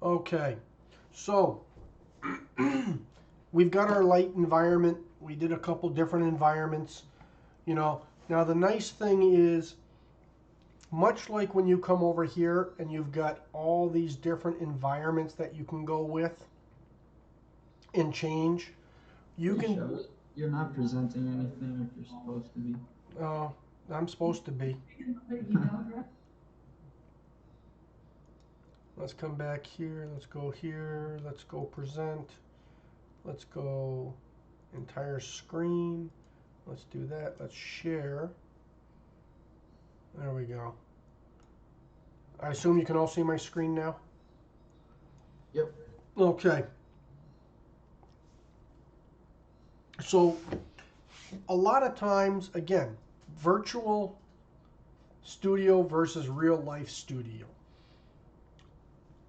Okay, so we've got our light environment. We did a couple different environments, you know. Now the nice thing is, much like when you come over here and you've got all these different environments that you can go with and change, you can. You're not presenting anything if you're supposed to be. Uh, I'm supposed to be. Let's come back here. Let's go here. Let's go present. Let's go entire screen. Let's do that. Let's share. There we go. I assume you can all see my screen now? Yep. Okay. So, a lot of times, again, virtual studio versus real life studio.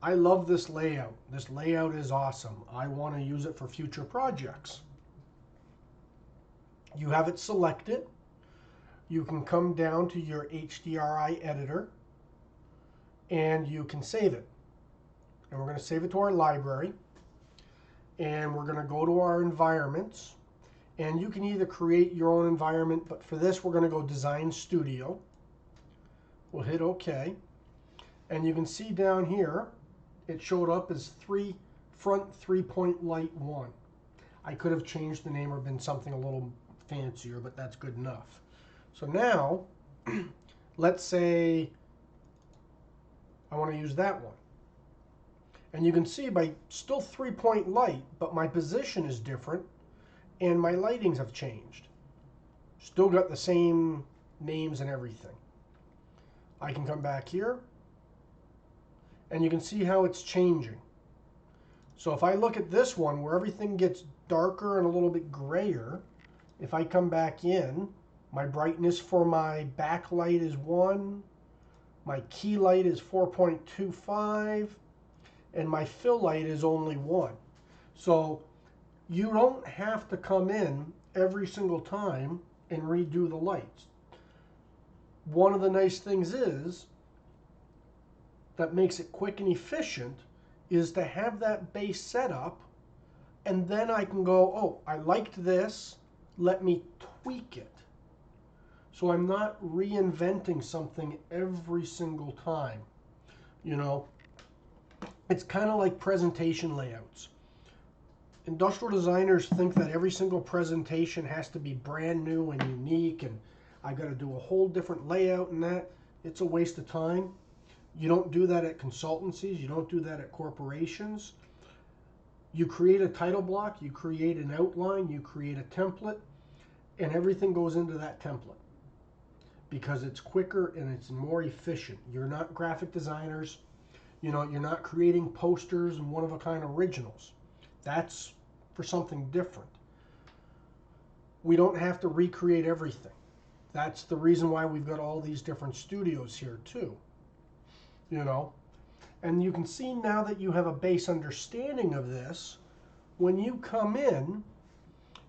I love this layout. This layout is awesome. I want to use it for future projects. You have it selected. You can come down to your HDRI editor and you can save it. And we're going to save it to our library. And we're going to go to our environments. And you can either create your own environment, but for this, we're going to go Design Studio. We'll hit OK. And you can see down here, it showed up as front 3-point light 1. I could have changed the name or been something a little fancier, but that's good enough. So now, let's say I want to use that one. And you can see by still 3-point light, but my position is different and my lightings have changed. Still got the same names and everything. I can come back here and you can see how it's changing. So if I look at this one where everything gets darker and a little bit grayer, if I come back in, my brightness for my backlight is 1, my key light is 4.25, and my fill light is only 1. So you don't have to come in every single time and redo the lights. One of the nice things is that makes it quick and efficient is to have that base set up, and then I can go, oh, I liked this, let me tweak it. So I'm not reinventing something every single time. You know, it's kind of like presentation layouts. Industrial designers think that every single presentation has to be brand new and unique, and I got to do a whole different layout and that. It's a waste of time. You don't do that at consultancies. You don't do that at corporations. You create a title block, you create an outline, you create a template, and everything goes into that template because it's quicker and it's more efficient. You're not graphic designers. You know, you're not creating posters and one-of-a-kind originals. That's for something different. We don't have to recreate everything. That's the reason why we've got all these different studios here too. You know, and you can see now that you have a base understanding of this, when you come in,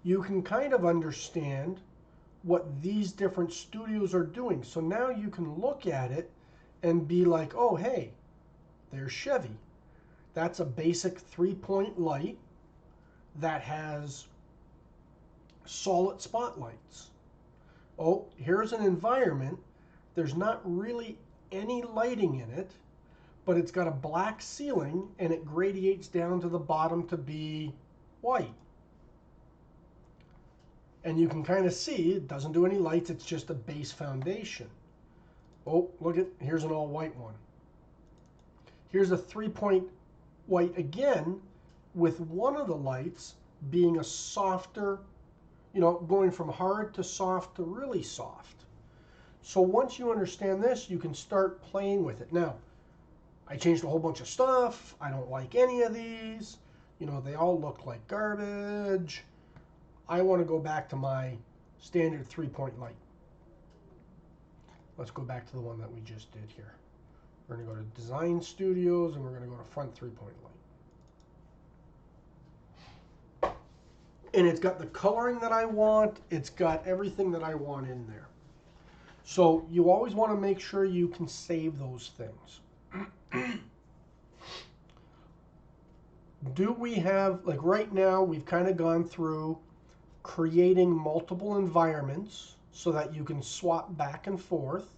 you can kind of understand what these different studios are doing. So now you can look at it and be like, oh, hey, there's Chevy. That's a basic 3-point light that has solid spotlights. Oh, here's an environment. There's not really any lighting in it, but it's got a black ceiling and it gradiates down to the bottom to be white. And you can kind of see it doesn't do any lights, it's just a base foundation. Oh, look at, here's an all white one. Here's a 3-point white again, with one of the lights being a softer, you know, going from hard to soft to really soft. So once you understand this, you can start playing with it. Now, I changed a whole bunch of stuff. I don't like any of these. You know, they all look like garbage. I want to go back to my standard 3-point light. Let's go back to the one that we just did here. We're going to go to Design Studios and we're going to go to front 3-point light. And it's got the coloring that I want. It's got everything that I want in there. So you always want to make sure you can save those things. do we have, like right now, we've kind of gone through creating multiple environments so that you can swap back and forth.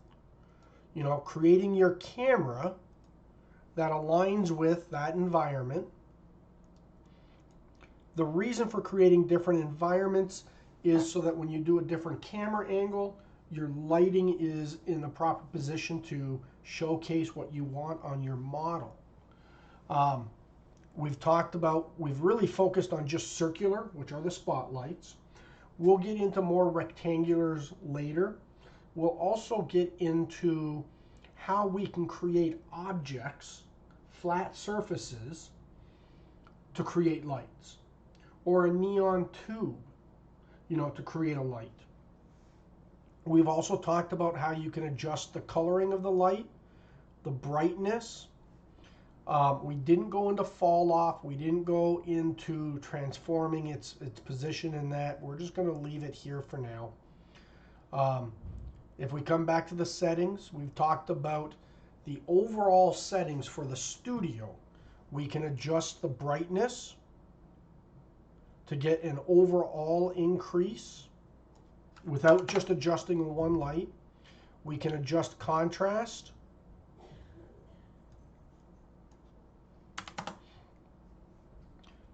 You know, creating your camera that aligns with that environment. The reason for creating different environments is so that when you do a different camera angle, your lighting is in the proper position to showcase what you want on your model. We've really focused on just circular, which are the spotlights. We'll get into more rectangulars later. We'll also get into how we can create objects, flat surfaces, to create lights. Or a neon tube, you know, to create a light. We've also talked about how you can adjust the coloring of the light, the brightness. We didn't go into fall off. We didn't go into transforming its position in that. We're just going to leave it here for now. If we come back to the settings, we've talked about the overall settings for the studio. We can adjust the brightness to get an overall increase without just adjusting one light. We can adjust contrast.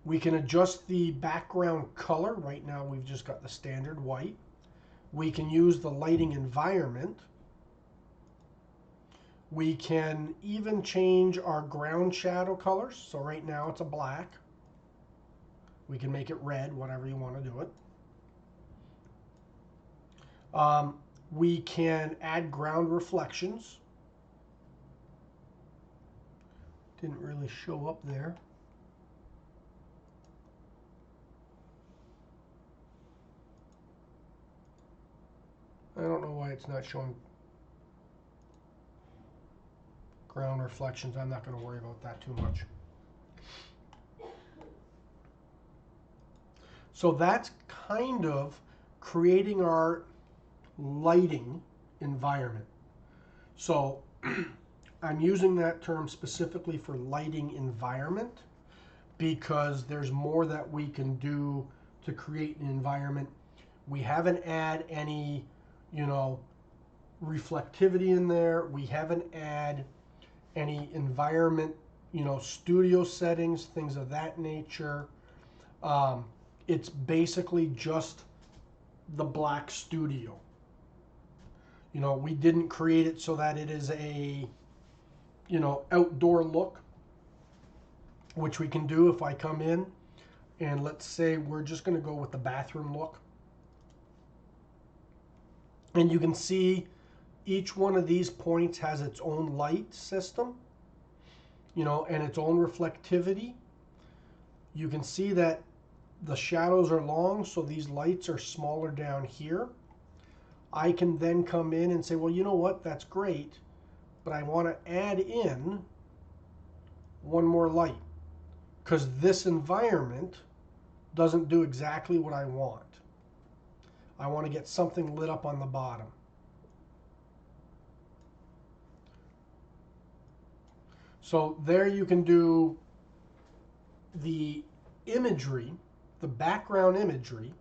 We can adjust the background color. Right now we've just got the standard white. We can use the lighting environment. We can even change our ground shadow colors. So right now it's a black. We can make it red, whatever you want to do it. We can add ground reflections. Didn't really show up there. I don't know why it's not showing ground reflections. I'm not going to worry about that too much. So that's kind of creating our lighting environment. So I'm using that term specifically for lighting environment because there's more that we can do to create an environment. We haven't added any, you know, reflectivity in there. We haven't added any environment, you know, studio settings, things of that nature. It's basically just the black studio. You know, we didn't create it so that it is a, you know, outdoor look, which we can do if I come in and let's say we're just going to go with the bathroom look. And you can see each one of these points has its own light system, you know, and its own reflectivity. You can see that the shadows are long, so these lights are smaller down here. I can then come in and say, well, you know what, that's great, but I want to add in one more light because this environment doesn't do exactly what I want. I want to get something lit up on the bottom. So there you can do the imagery, the background imagery,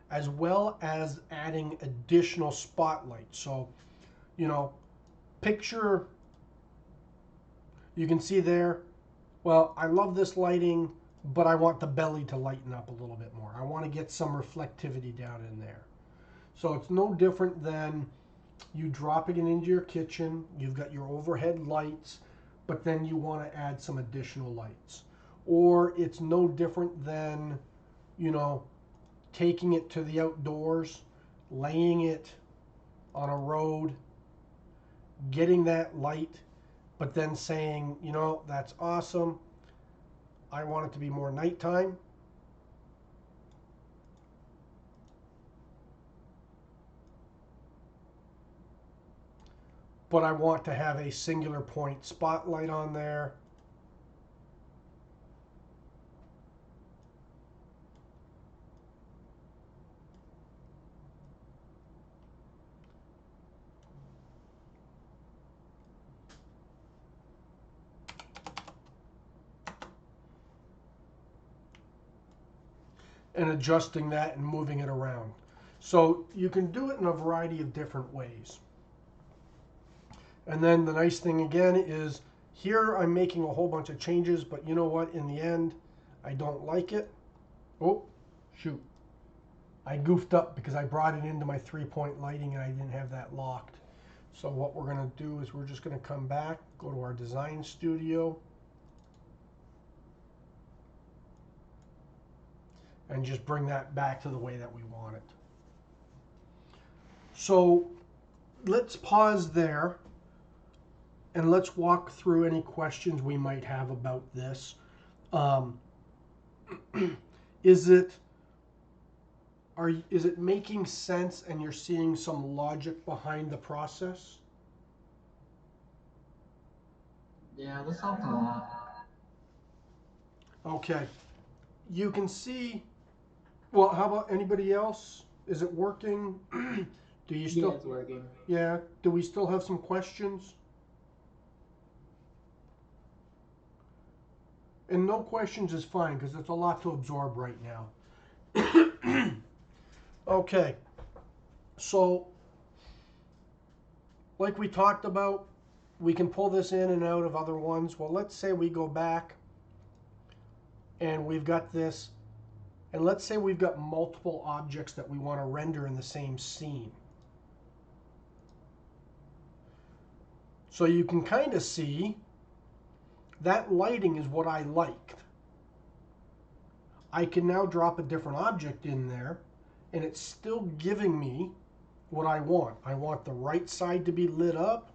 as well as adding additional spotlights. So, you know, picture, you can see there, well, I love this lighting, but I want the belly to lighten up a little bit more. I want to get some reflectivity down in there. So it's no different than you dropping it into your kitchen. You've got your overhead lights, but then you want to add some additional lights. Or it's no different than, you know, taking it to the outdoors, laying it on a road, getting that light, but then saying, you know, that's awesome. I want it to be more nighttime. But I want to have a singular point spotlight on there. and adjusting that and moving it around. So you can do it in a variety of different ways. And then the nice thing again is here I'm making a whole bunch of changes, but you know what? In the end, I don't like it. Oh, shoot. I goofed up because I brought it into my 3-point lighting and I didn't have that locked. So what we're going to do is we're just going to come back, go to our design studio, and just bring that back to the way that we want it. So let's pause there and let's walk through any questions we might have about this. Is it making sense and you're seeing some logic behind the process? Yeah, this helped a lot. Okay. You can see, well, how about anybody else? Is it working? Do you still? Yeah, it's working. Yeah. Do we still have some questions? And no questions is fine because it's a lot to absorb right now. Okay. So, like we talked about, we can pull this in and out of other ones. Well, let's say we go back and we've got this, and let's say we've got multiple objects that we want to render in the same scene. So you can kind of see that lighting is what I liked. I can now drop a different object in there and it's still giving me what I want. I want the right side to be lit up.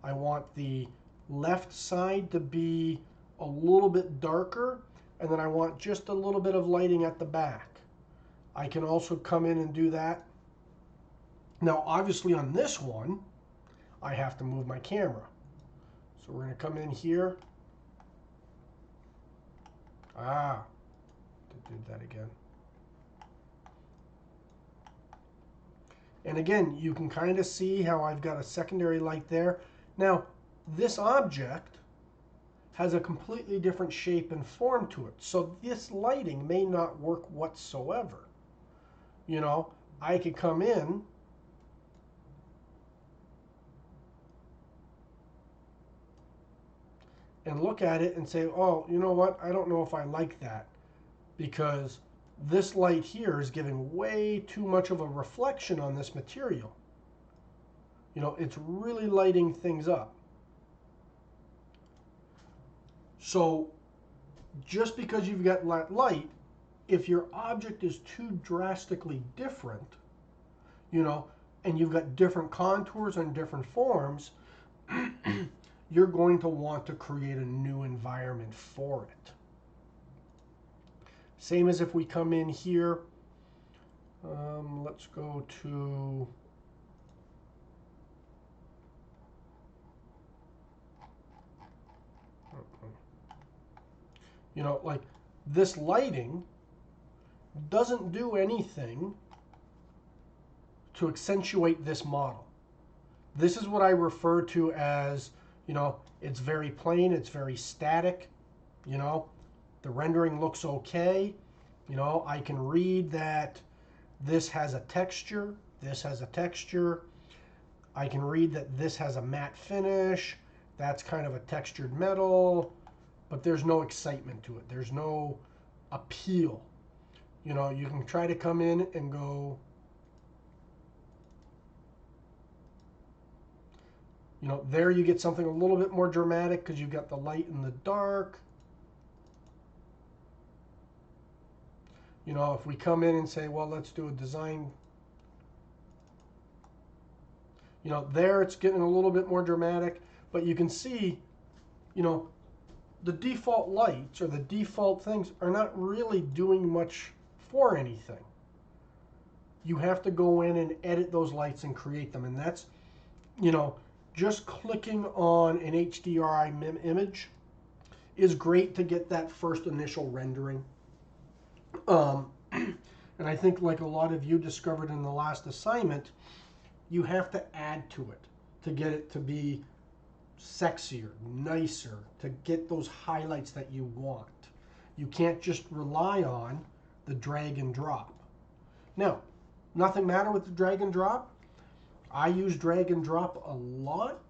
I want the left side to be a little bit darker, and then I want just a little bit of lighting at the back. I can also come in and do that. Now, obviously on this one, I have to move my camera. So we're going to come in here. Did that again. And again, you can kind of see how I've got a secondary light there. Now, this object has a completely different shape and form to it. So this lighting may not work whatsoever. You know, I could come in and look at it and say, oh, you know what? I don't know if I like that because this light here is giving way too much of a reflection on this material. You know, it's really lighting things up. So just because you've got light, if your object is too drastically different, you know, and you've got different contours and different forms, you're going to want to create a new environment for it. Same as if we come in here, let's go to, you know, like this lighting doesn't do anything to accentuate this model. This is what I refer to as, you know, it's very plain, it's very static, you know, the rendering looks okay. You know, I can read that this has a texture, this has a texture. I can read that this has a matte finish, that's kind of a textured metal, but there's no excitement to it. There's no appeal. You know, you can try to come in and go, you know, there you get something a little bit more dramatic because you've got the light and the dark. You know, if we come in and say, well, let's do a design, you know, there it's getting a little bit more dramatic, but you can see, you know, the default lights or the default things are not really doing much for anything. You have to go in and edit those lights and create them, and that's, you know, just clicking on an HDRI image is great to get that first initial rendering. And I think like a lot of you discovered in the last assignment, you have to add to it to get it to be sexier, nicer, to get those highlights that you want. You can't just rely on the drag and drop. Now, nothing matter with the drag and drop. I use drag and drop a lot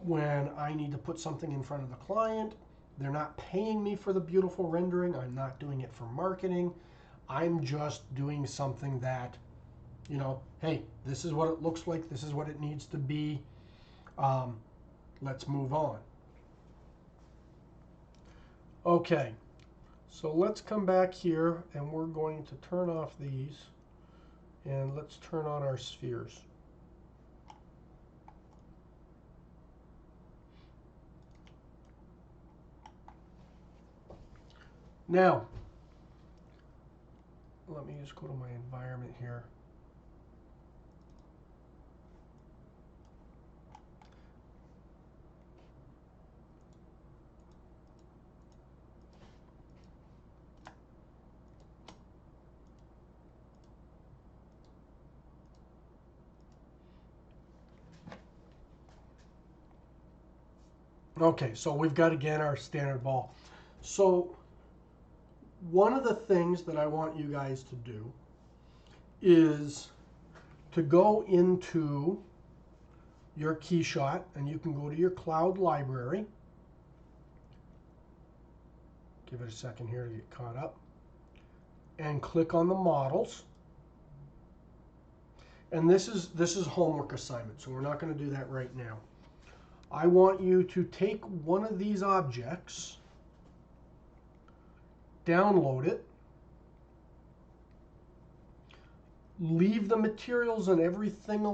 when I need to put something in front of the client. They're not paying me for the beautiful rendering. I'm not doing it for marketing. I'm just doing something that, you know, hey, this is what it looks like. This is what it needs to be. Let's move on. Okay, so let's come back here and we're going to turn off these and let's turn on our spheres. Now, let me just go to my environment here. Okay, so we've got again our standard ball. So one of the things that I want you guys to do is to go into your Keyshot, and you can go to your cloud library. Give it a second here to get caught up. And click on the models. And this is homework assignment, so we're not going to do that right now. I want you to take one of these objects, download it, leave the materials and everything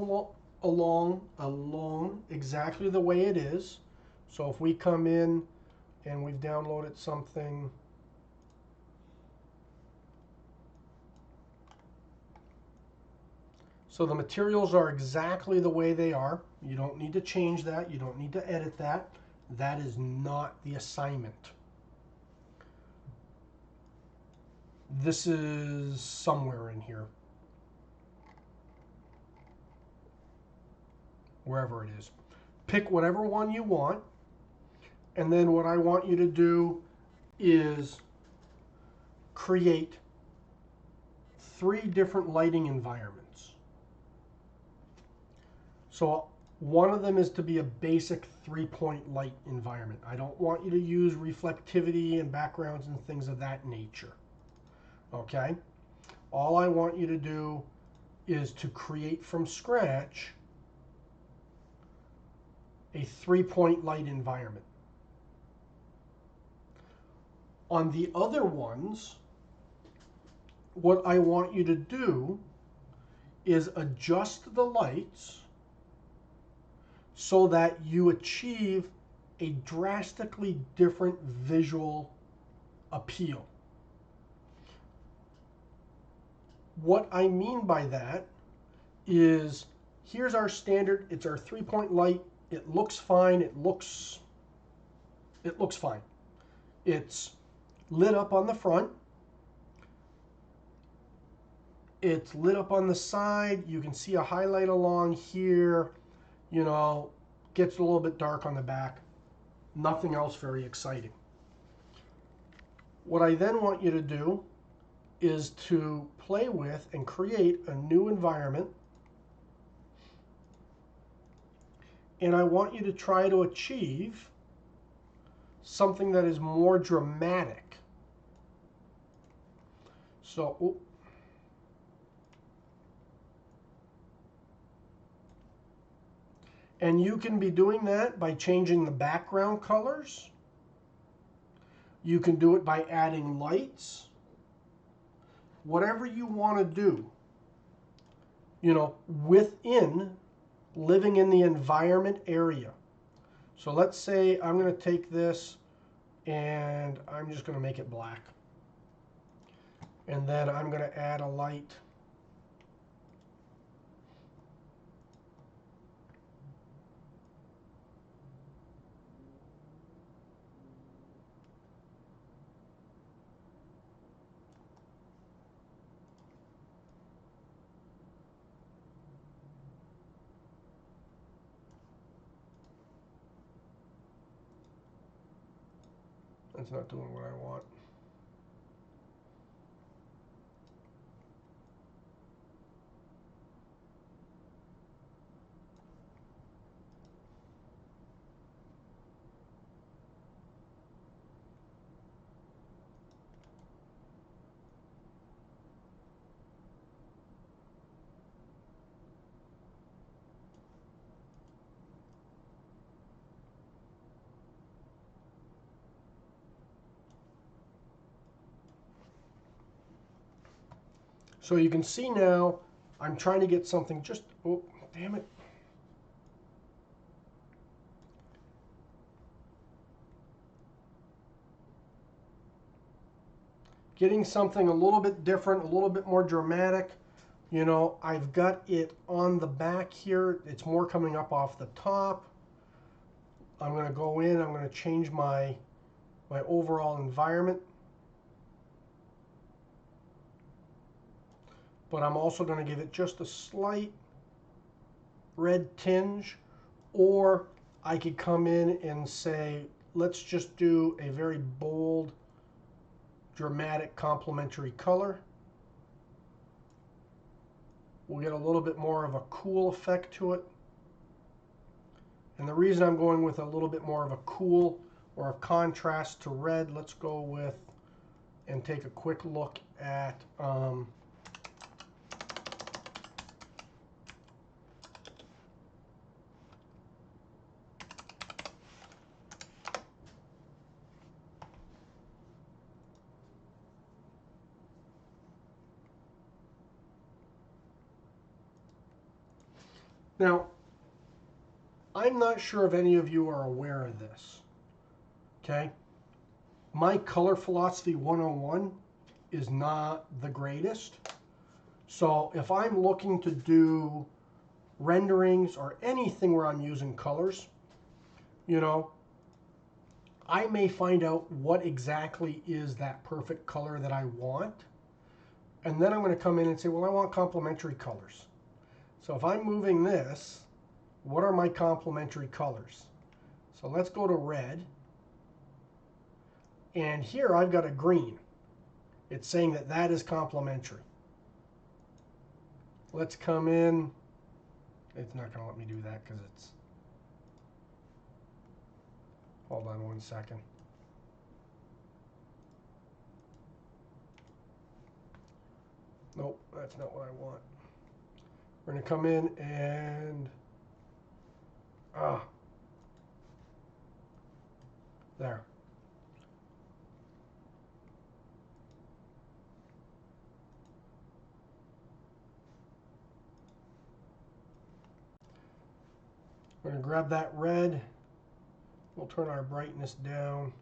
along exactly the way it is. So if we come in and we've downloaded something, so the materials are exactly the way they are. You don't need to change that. You don't need to edit that. That is not the assignment. This is somewhere in here. Wherever it is. Pick whatever one you want. And then what I want you to do is create 3 different lighting environments. So one of them is to be a basic 3-point light environment. I don't want you to use reflectivity and backgrounds and things of that nature. Okay? All I want you to do is to create from scratch a 3-point light environment. On the other ones, what I want you to do is adjust the lights so that you achieve a drastically different visual appeal. What I mean by that is, here's our standard, it's our 3-point light. It looks fine, it looks fine. It's lit up on the front. It's lit up on the side. You can see a highlight along here. You know, gets a little bit dark on the back. Nothing else very exciting. What I then want you to do is to play with and create a new environment. And I want you to try to achieve something that is more dramatic. So, and you can be doing that by changing the background colors. You can do it by adding lights. Whatever you want to do, you know, within living in the environment area. So let's say I'm going to take this and I'm just going to make it black. And then I'm going to add a light. That's not doing what I want. So you can see now I'm trying to get something just, oh, damn it. Getting something a little bit different, a little bit more dramatic. You know, I've got it on the back here. It's more coming up off the top. I'm going to go in, I'm going to change my overall environment. But I'm also going to give it just a slight red tinge, or I could come in and say, let's just do a very bold, dramatic complementary color. We'll get a little bit more of a cool effect to it. And the reason I'm going with a little bit more of a cool or a contrast to red, let's go with and take a quick look at now, I'm not sure if any of you are aware of this, okay? My color philosophy 101 is not the greatest. So if I'm looking to do renderings or anything where I'm using colors, you know, I may find out what exactly is that perfect color that I want. And then I'm going to come in and say, well, I want complementary colors. So if I'm moving this, what are my complementary colors? So let's go to red. And here I've got a green. It's saying that that is complementary. Let's come in. It's not going to let me do that because it's... Hold on one second. Nope, that's not what I want. We're going to come in and... there. We're going to grab that red. We'll turn our brightness down.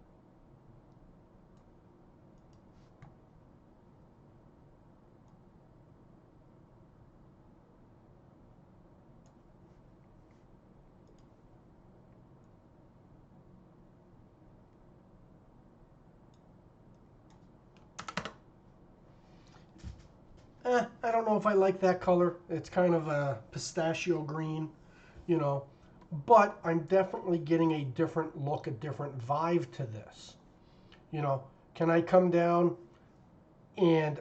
I don't know if I like that color. It's kind of a pistachio green, you know. But I'm definitely getting a different look, a different vibe to this. You know, can I come down and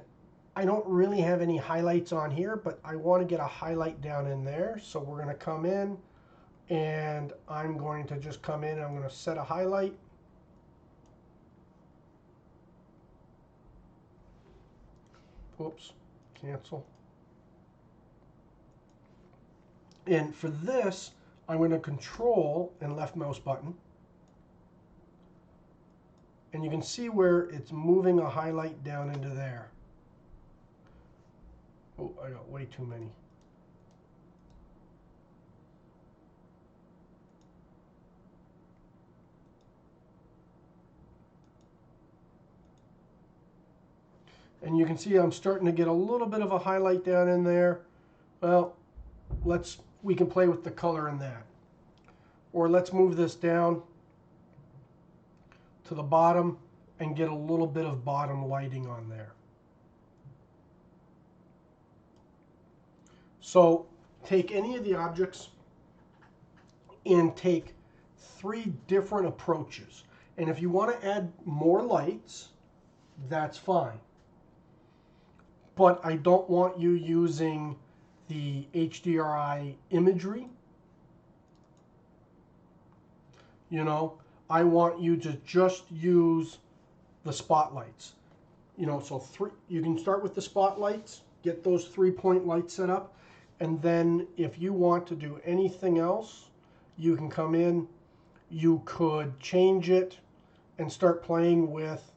I don't really have any highlights on here, but I want to get a highlight down in there. So we're going to come in and I'm going to just come in and I'm going to set a highlight. Oops, cancel. And for this, I'm going to control and left mouse button. And you can see where it's moving a highlight down into there. Oh, I got way too many. And you can see I'm starting to get a little bit of a highlight down in there. Well, we can play with the color in that. Or let's move this down to the bottom and get a little bit of bottom lighting on there. So take any of the objects and take 3 different approaches. And if you want to add more lights, that's fine. But I don't want you using the HDRI imagery. You know, I want you to just use the spotlights. You know, so you can start with the spotlights, get those 3-point lights set up, and then if you want to do anything else, you can come in, you could change it and start playing with,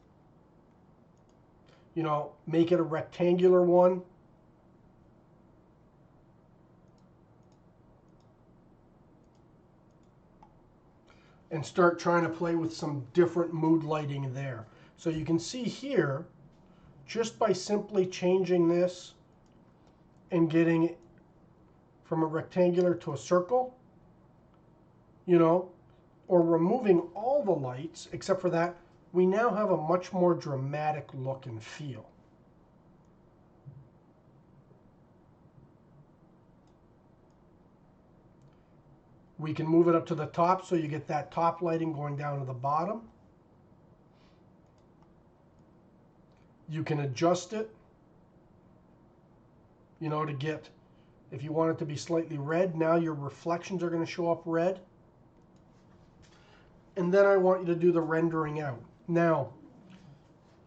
you know, make it a rectangular one and start trying to play with some different mood lighting there. So you can see here, just by simply changing this and getting it from a rectangular to a circle, you know, or removing all the lights except for that, we now have a much more dramatic look and feel. We can move it up to the top so you get that top lighting going down to the bottom. You can adjust it, you know, to get, if you want it to be slightly red, now your reflections are going to show up red. And then I want you to do the rendering out. Now,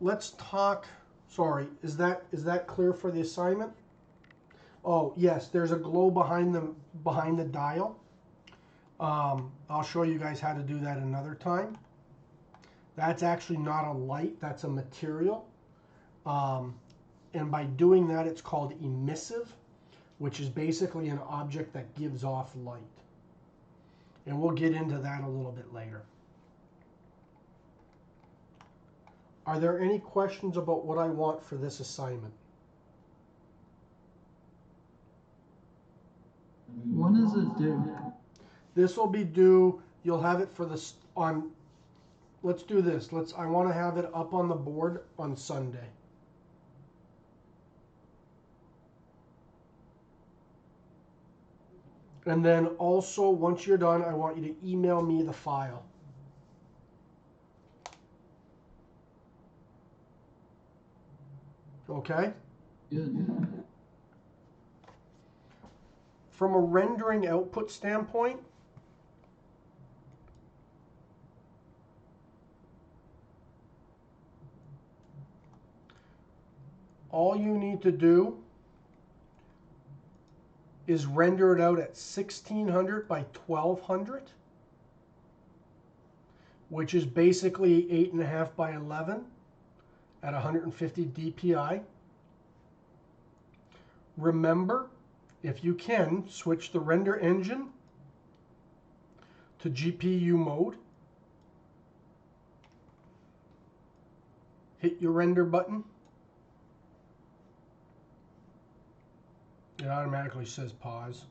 let's talk, sorry, is that clear for the assignment? Oh, yes, there's a glow behind the dial. I'll show you guys how to do that another time. That's actually not a light, that's a material. And by doing that, it's called emissive, which is basically an object that gives off light. And we'll get into that a little bit later. Are there any questions about what I want for this assignment? When is it due? This will be due, you'll have it for this on, let's do this. I want to have it up on the board on Sunday. And then also, once you're done, I want you to email me the file. Okay? Good. From a rendering output standpoint, all you need to do is render it out at 1600 by 1200, which is basically 8.5 by 11 at 150 DPI. Remember, if you can, switch the render engine to GPU mode. Hit your render button. It automatically says pause.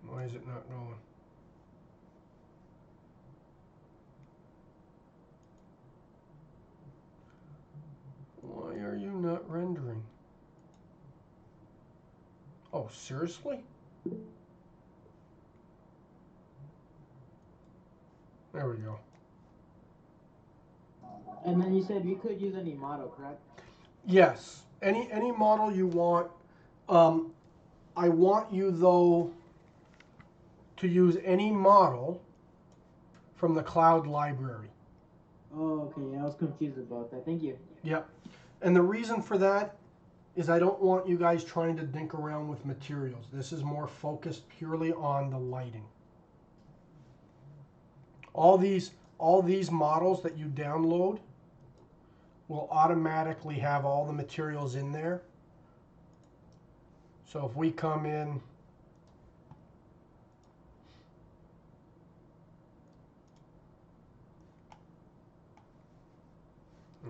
Why is it not going? Why are you not rendering? Oh, seriously? There we go. And then you said you could use any model, correct? Yes, any model you want. I want you though to use any model from the cloud library. Oh, okay. I was confused about that. Thank you. Yep. And the reason for that is I don't want you guys trying to dink around with materials. This is more focused purely on the lighting. All these models that you download will automatically have all the materials in there. So if we come in,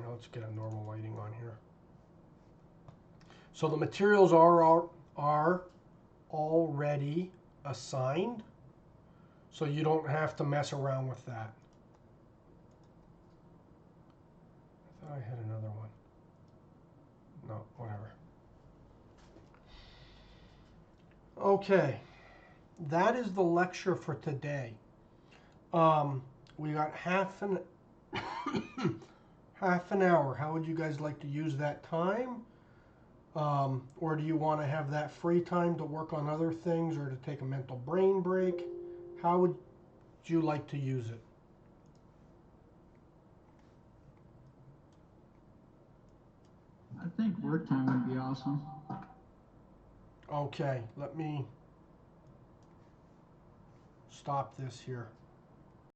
let's get a normal lighting on here. So the materials are already assigned, so you don't have to mess around with that. I thought I had another one. No, whatever. Okay, that is the lecture for today. We got half an hour. How would you guys like to use that time? Or do you want to have that free time to work on other things or to take a mental brain break? How would you like to use it? I think work time would be awesome. Okay, let me stop this here.